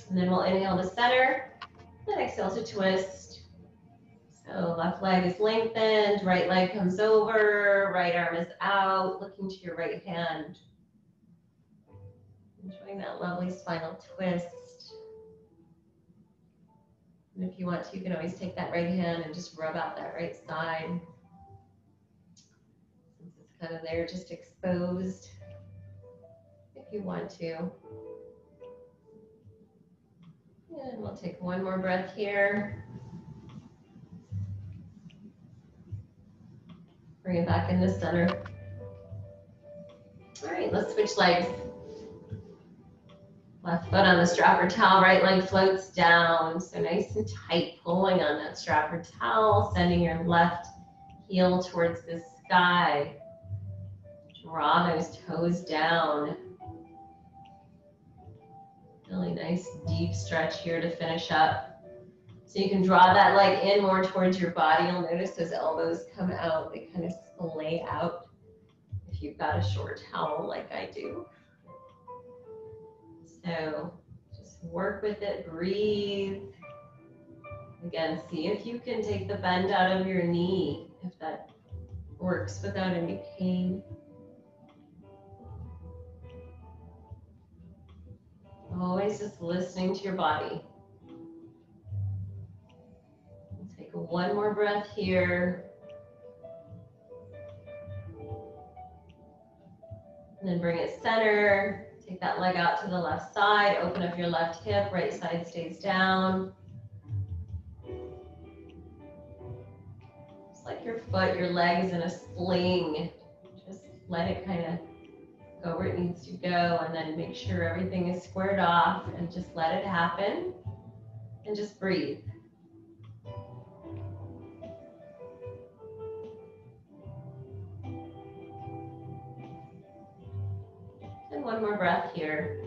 And then we'll inhale to center, then exhale to twist. So left leg is lengthened, right leg comes over, right arm is out, looking to your right hand. Enjoying that lovely spinal twist. And if you want to, you can always take that right hand and just rub out that right side. Since it's kind of there, just exposed, if you want to. And we'll take one more breath here. Bring it back into center. All right, let's switch legs. Left foot on the strap or towel, right leg floats down. So nice and tight, pulling on that strap or towel, sending your left heel towards the sky. Draw those toes down. Really nice deep stretch here to finish up. So you can draw that leg in more towards your body. You'll notice those elbows come out. They kind of splay out if you've got a short towel like I do. So just work with it, breathe. Again, see if you can take the bend out of your knee, if that works without any pain. Always just listening to your body. We'll take one more breath here. And then bring it center. Take that leg out to the left side. Open up your left hip. Right side stays down. Just like your foot, your leg is in a sling. Just let it kind of go where it needs to go, and then make sure everything is squared off, and just let it happen, and just breathe. And one more breath here.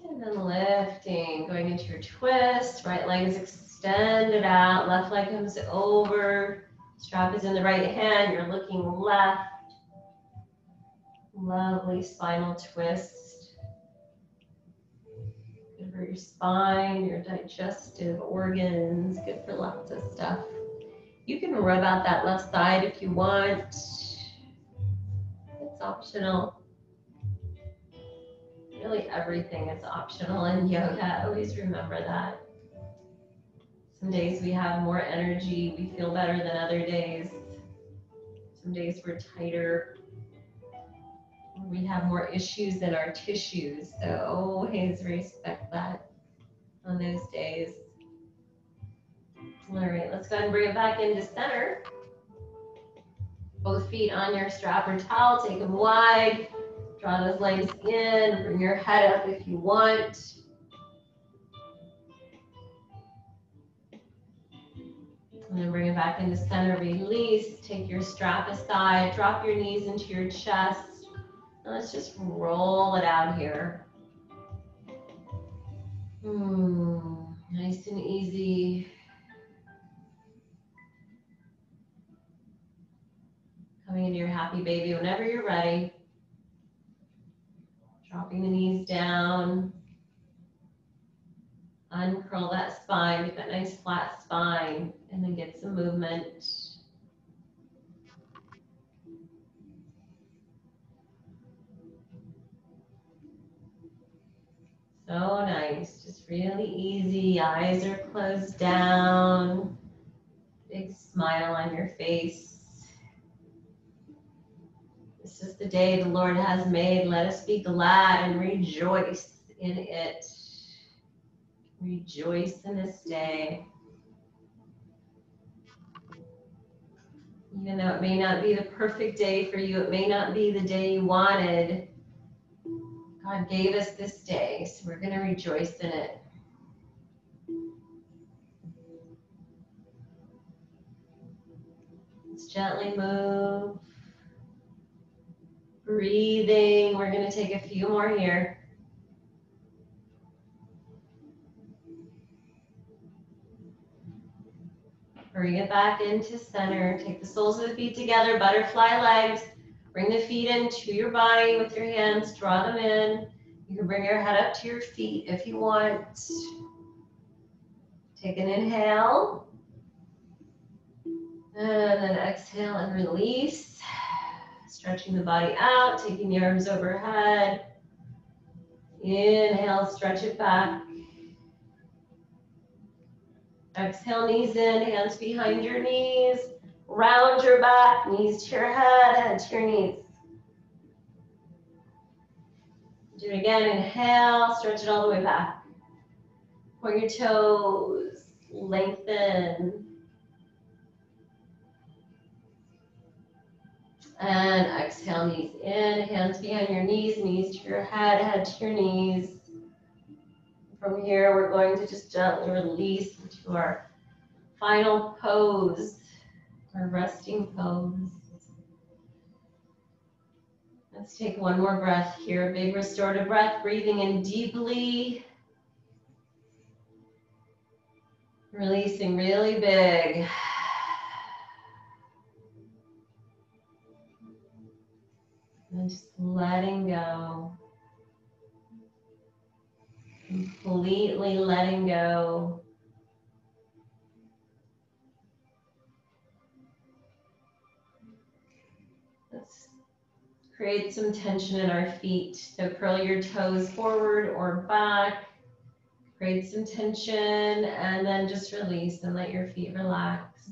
And then lifting, going into your twist. Right leg is extended out, left leg comes over. Strap is in the right hand, you're looking left. Lovely spinal twist. Good for your spine, your digestive organs, good for lots of stuff. You can rub out that left side if you want. It's optional. Really everything is optional in yoga, always remember that. Some days we have more energy, we feel better than other days. Some days we're tighter. We have more issues in our tissues, so always respect that on those days. All right, let's go ahead and bring it back into center. Both feet on your strap or towel, take them wide. Draw those legs in, bring your head up if you want. And then bring it back into center, release. Take your strap aside, drop your knees into your chest. And let's just roll it out here. Nice and easy. Coming into your happy baby whenever you're ready. Dropping the knees down. Uncurl that spine, get that nice flat spine, and then get some movement. So nice, just really easy. Eyes are closed down. Big smile on your face. This is the day the Lord has made. Let us be glad and rejoice in it. Rejoice in this day. Even though it may not be the perfect day for you, it may not be the day you wanted, God gave us this day, so we're going to rejoice in it. Let's gently move. Breathing. We're going to take a few more here. Bring it back into center. Take the soles of the feet together, butterfly legs. Bring the feet into your body with your hands. Draw them in. You can bring your head up to your feet if you want. Take an inhale. And then exhale and release. Stretching the body out, taking the arms overhead. Inhale, stretch it back. Exhale, knees in, hands behind your knees. Round your back, knees to your head to your knees. Do it again, inhale, stretch it all the way back. Point your toes, lengthen. And exhale, knees in, hands behind your knees, knees to your head to your knees. From here, we're going to just gently release into our final pose, our resting pose. Let's take one more breath here, a big restorative breath, breathing in deeply. Releasing really big. And just letting go. Completely letting go. Let's create some tension in our feet. So curl your toes forward or back. Create some tension and then just release and let your feet relax.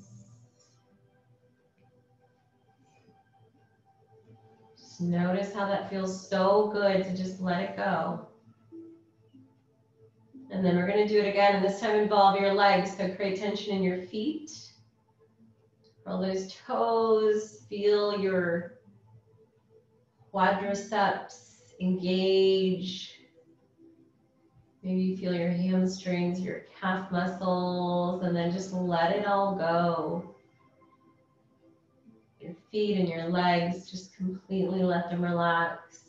Just notice how that feels so good to just let it go. And then we're going to do it again, and this time involve your legs. So create tension in your feet. Curl those toes. Feel your quadriceps engage. Maybe you feel your hamstrings, your calf muscles, and then just let it all go. Your feet and your legs, just completely let them relax.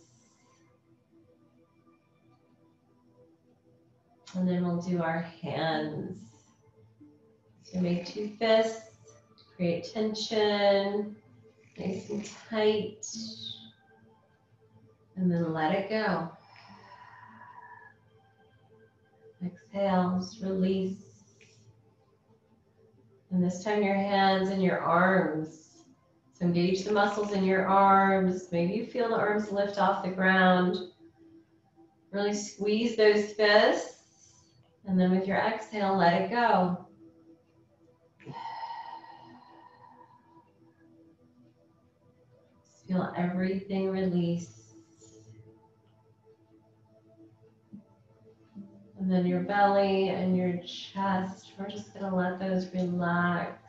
And then we'll do our hands. So make two fists, create tension, nice and tight, and then let it go. Exhale, just release. And this time your hands and your arms. So engage the muscles in your arms. Maybe you feel the arms lift off the ground. Really squeeze those fists. And then with your exhale, let it go. Just feel everything release. And then your belly and your chest, we're just going to let those relax.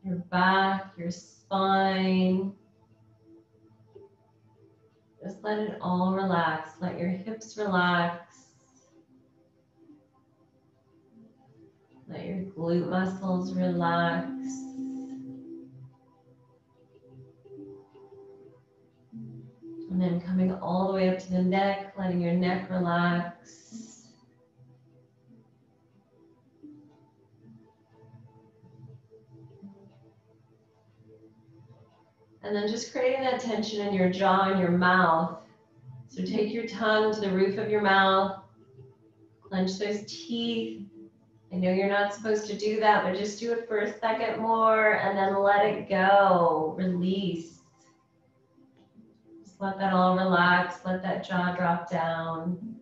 your back, your spine. Just let it all relax. Let your hips relax. Let your glute muscles relax. And then coming all the way up to the neck, letting your neck relax. And then just creating that tension in your jaw and your mouth. So take your tongue to the roof of your mouth, clench those teeth. I know you're not supposed to do that, but just do it for a second more and then let it go. Release. Just let that all relax. Let that jaw drop down.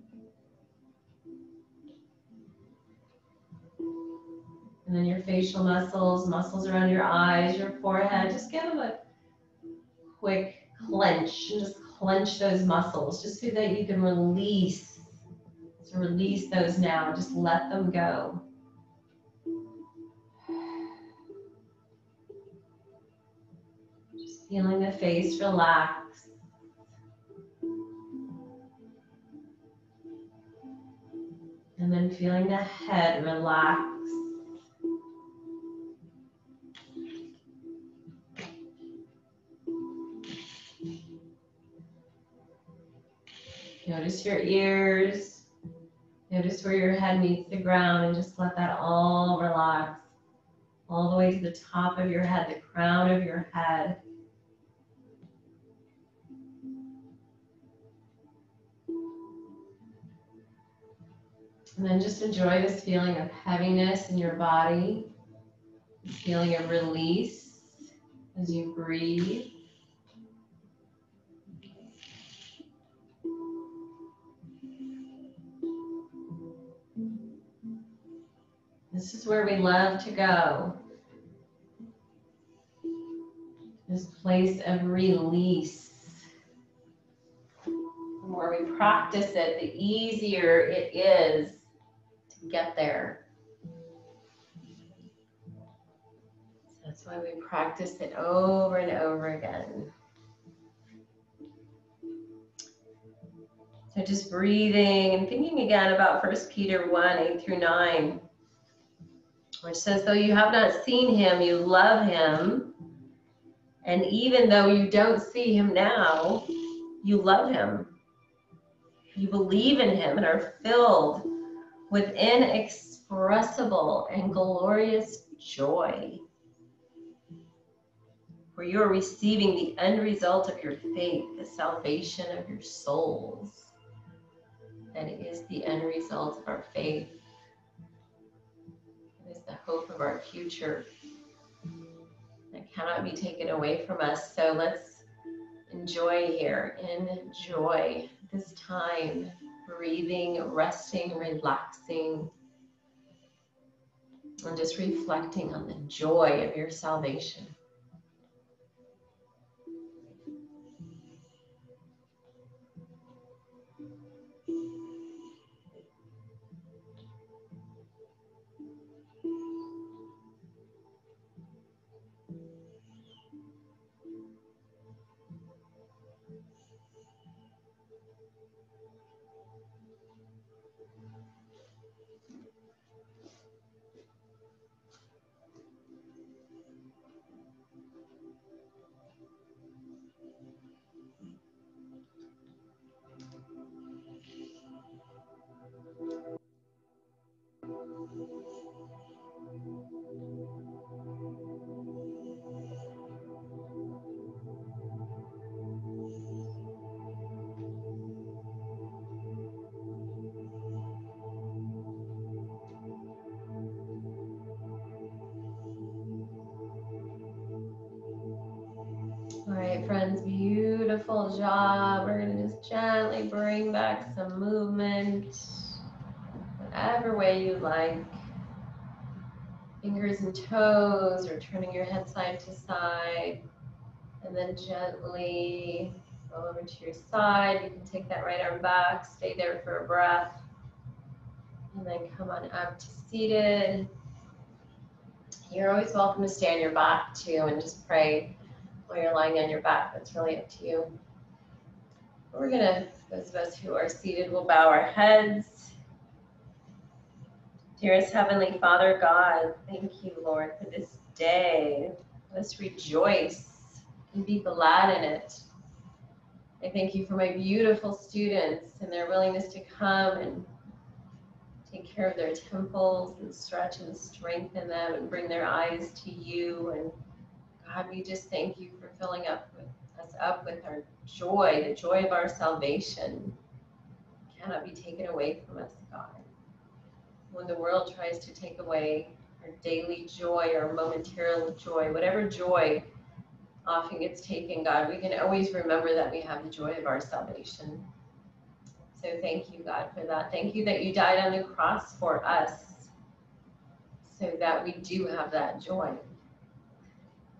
And then your facial muscles, muscles around your eyes, your forehead, just give them a quick clench and just clench those muscles just so that you can release. So release those now. Just let them go. Just feeling the face relax. And then feeling the head relax. Notice your ears. Notice where your head meets the ground and just let that all relax. All the way to the top of your head, the crown of your head. And then just enjoy this feeling of heaviness in your body, this feeling of release as you breathe. This is where we love to go. This place of release. The more we practice it, the easier it is to get there. So that's why we practice it over and over again. So just breathing and thinking again about 1 Peter 1, 8 through 9, which says, though you have not seen him, you love him. And even though you don't see him now, you love him. You believe in him and are filled with inexpressible and glorious joy. For you are receiving the end result of your faith, the salvation of your souls. That is the end result of our faith. It is the hope of our future that cannot be taken away from us. So let's enjoy here. Enjoy this time, breathing, resting, relaxing, and just reflecting on the joy of your salvation. All right, friends, beautiful job. We're going to just gently bring back some movement, whatever way you like. Fingers and toes, or turning your head side to side. And then gently go over to your side. You can take that right arm back, stay there for a breath. And then come on up to seated. You're always welcome to stay on your back too and just pray while you're lying on your back. That's really up to you. We're gonna, those of us who are seated will bow our heads. Dearest Heavenly Father God, thank you, Lord, for this day. Let us rejoice and be glad in it. I thank you for my beautiful students and their willingness to come and take care of their temples and stretch and strengthen them and bring their eyes to you. And God, we just thank you for filling us up with our joy, the joy of our salvation. It cannot be taken away from us, God. When the world tries to take away our daily joy, our momentary joy, whatever joy often gets taken, God, we can always remember that we have the joy of our salvation. So thank you, God, for that. Thank you that you died on the cross for us so that we do have that joy.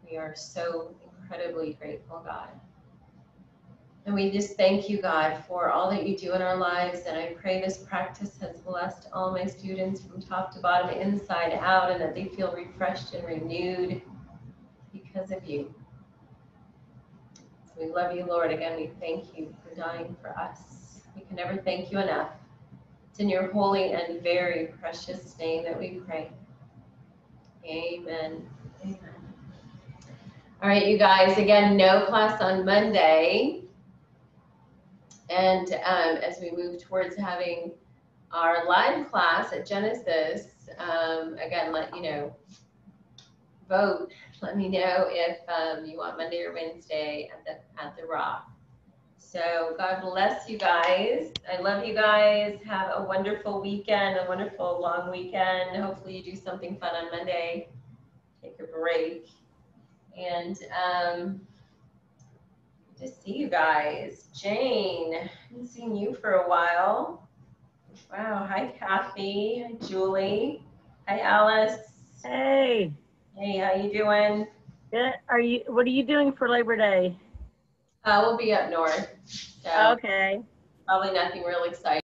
We are so incredibly grateful, God. And we just thank you, God, for all that you do in our lives. And I pray this practice has blessed all my students from top to bottom, inside out, and that they feel refreshed and renewed because of you. We love you, Lord. Again, we thank you for dying for us. We can never thank you enough. It's in your holy and very precious name that we pray. Amen. Amen. All right, you guys, again, no class on Monday. And as we move towards having our live class at Genesis, again, let you know, vote. Let me know if you want Monday or Wednesday at the Rock. So God bless you guys. I love you guys. Have a wonderful weekend, a wonderful long weekend. Hopefully you do something fun on Monday. Take a break. And good to see you guys. Jane, I haven't seen you for a while. Wow. Hi, Kathy. Hi, Julie. Hi, Alice. Hey. Hey, how you doing? Good. What are you doing for Labor Day? We'll be up north. So Okay. probably nothing real exciting.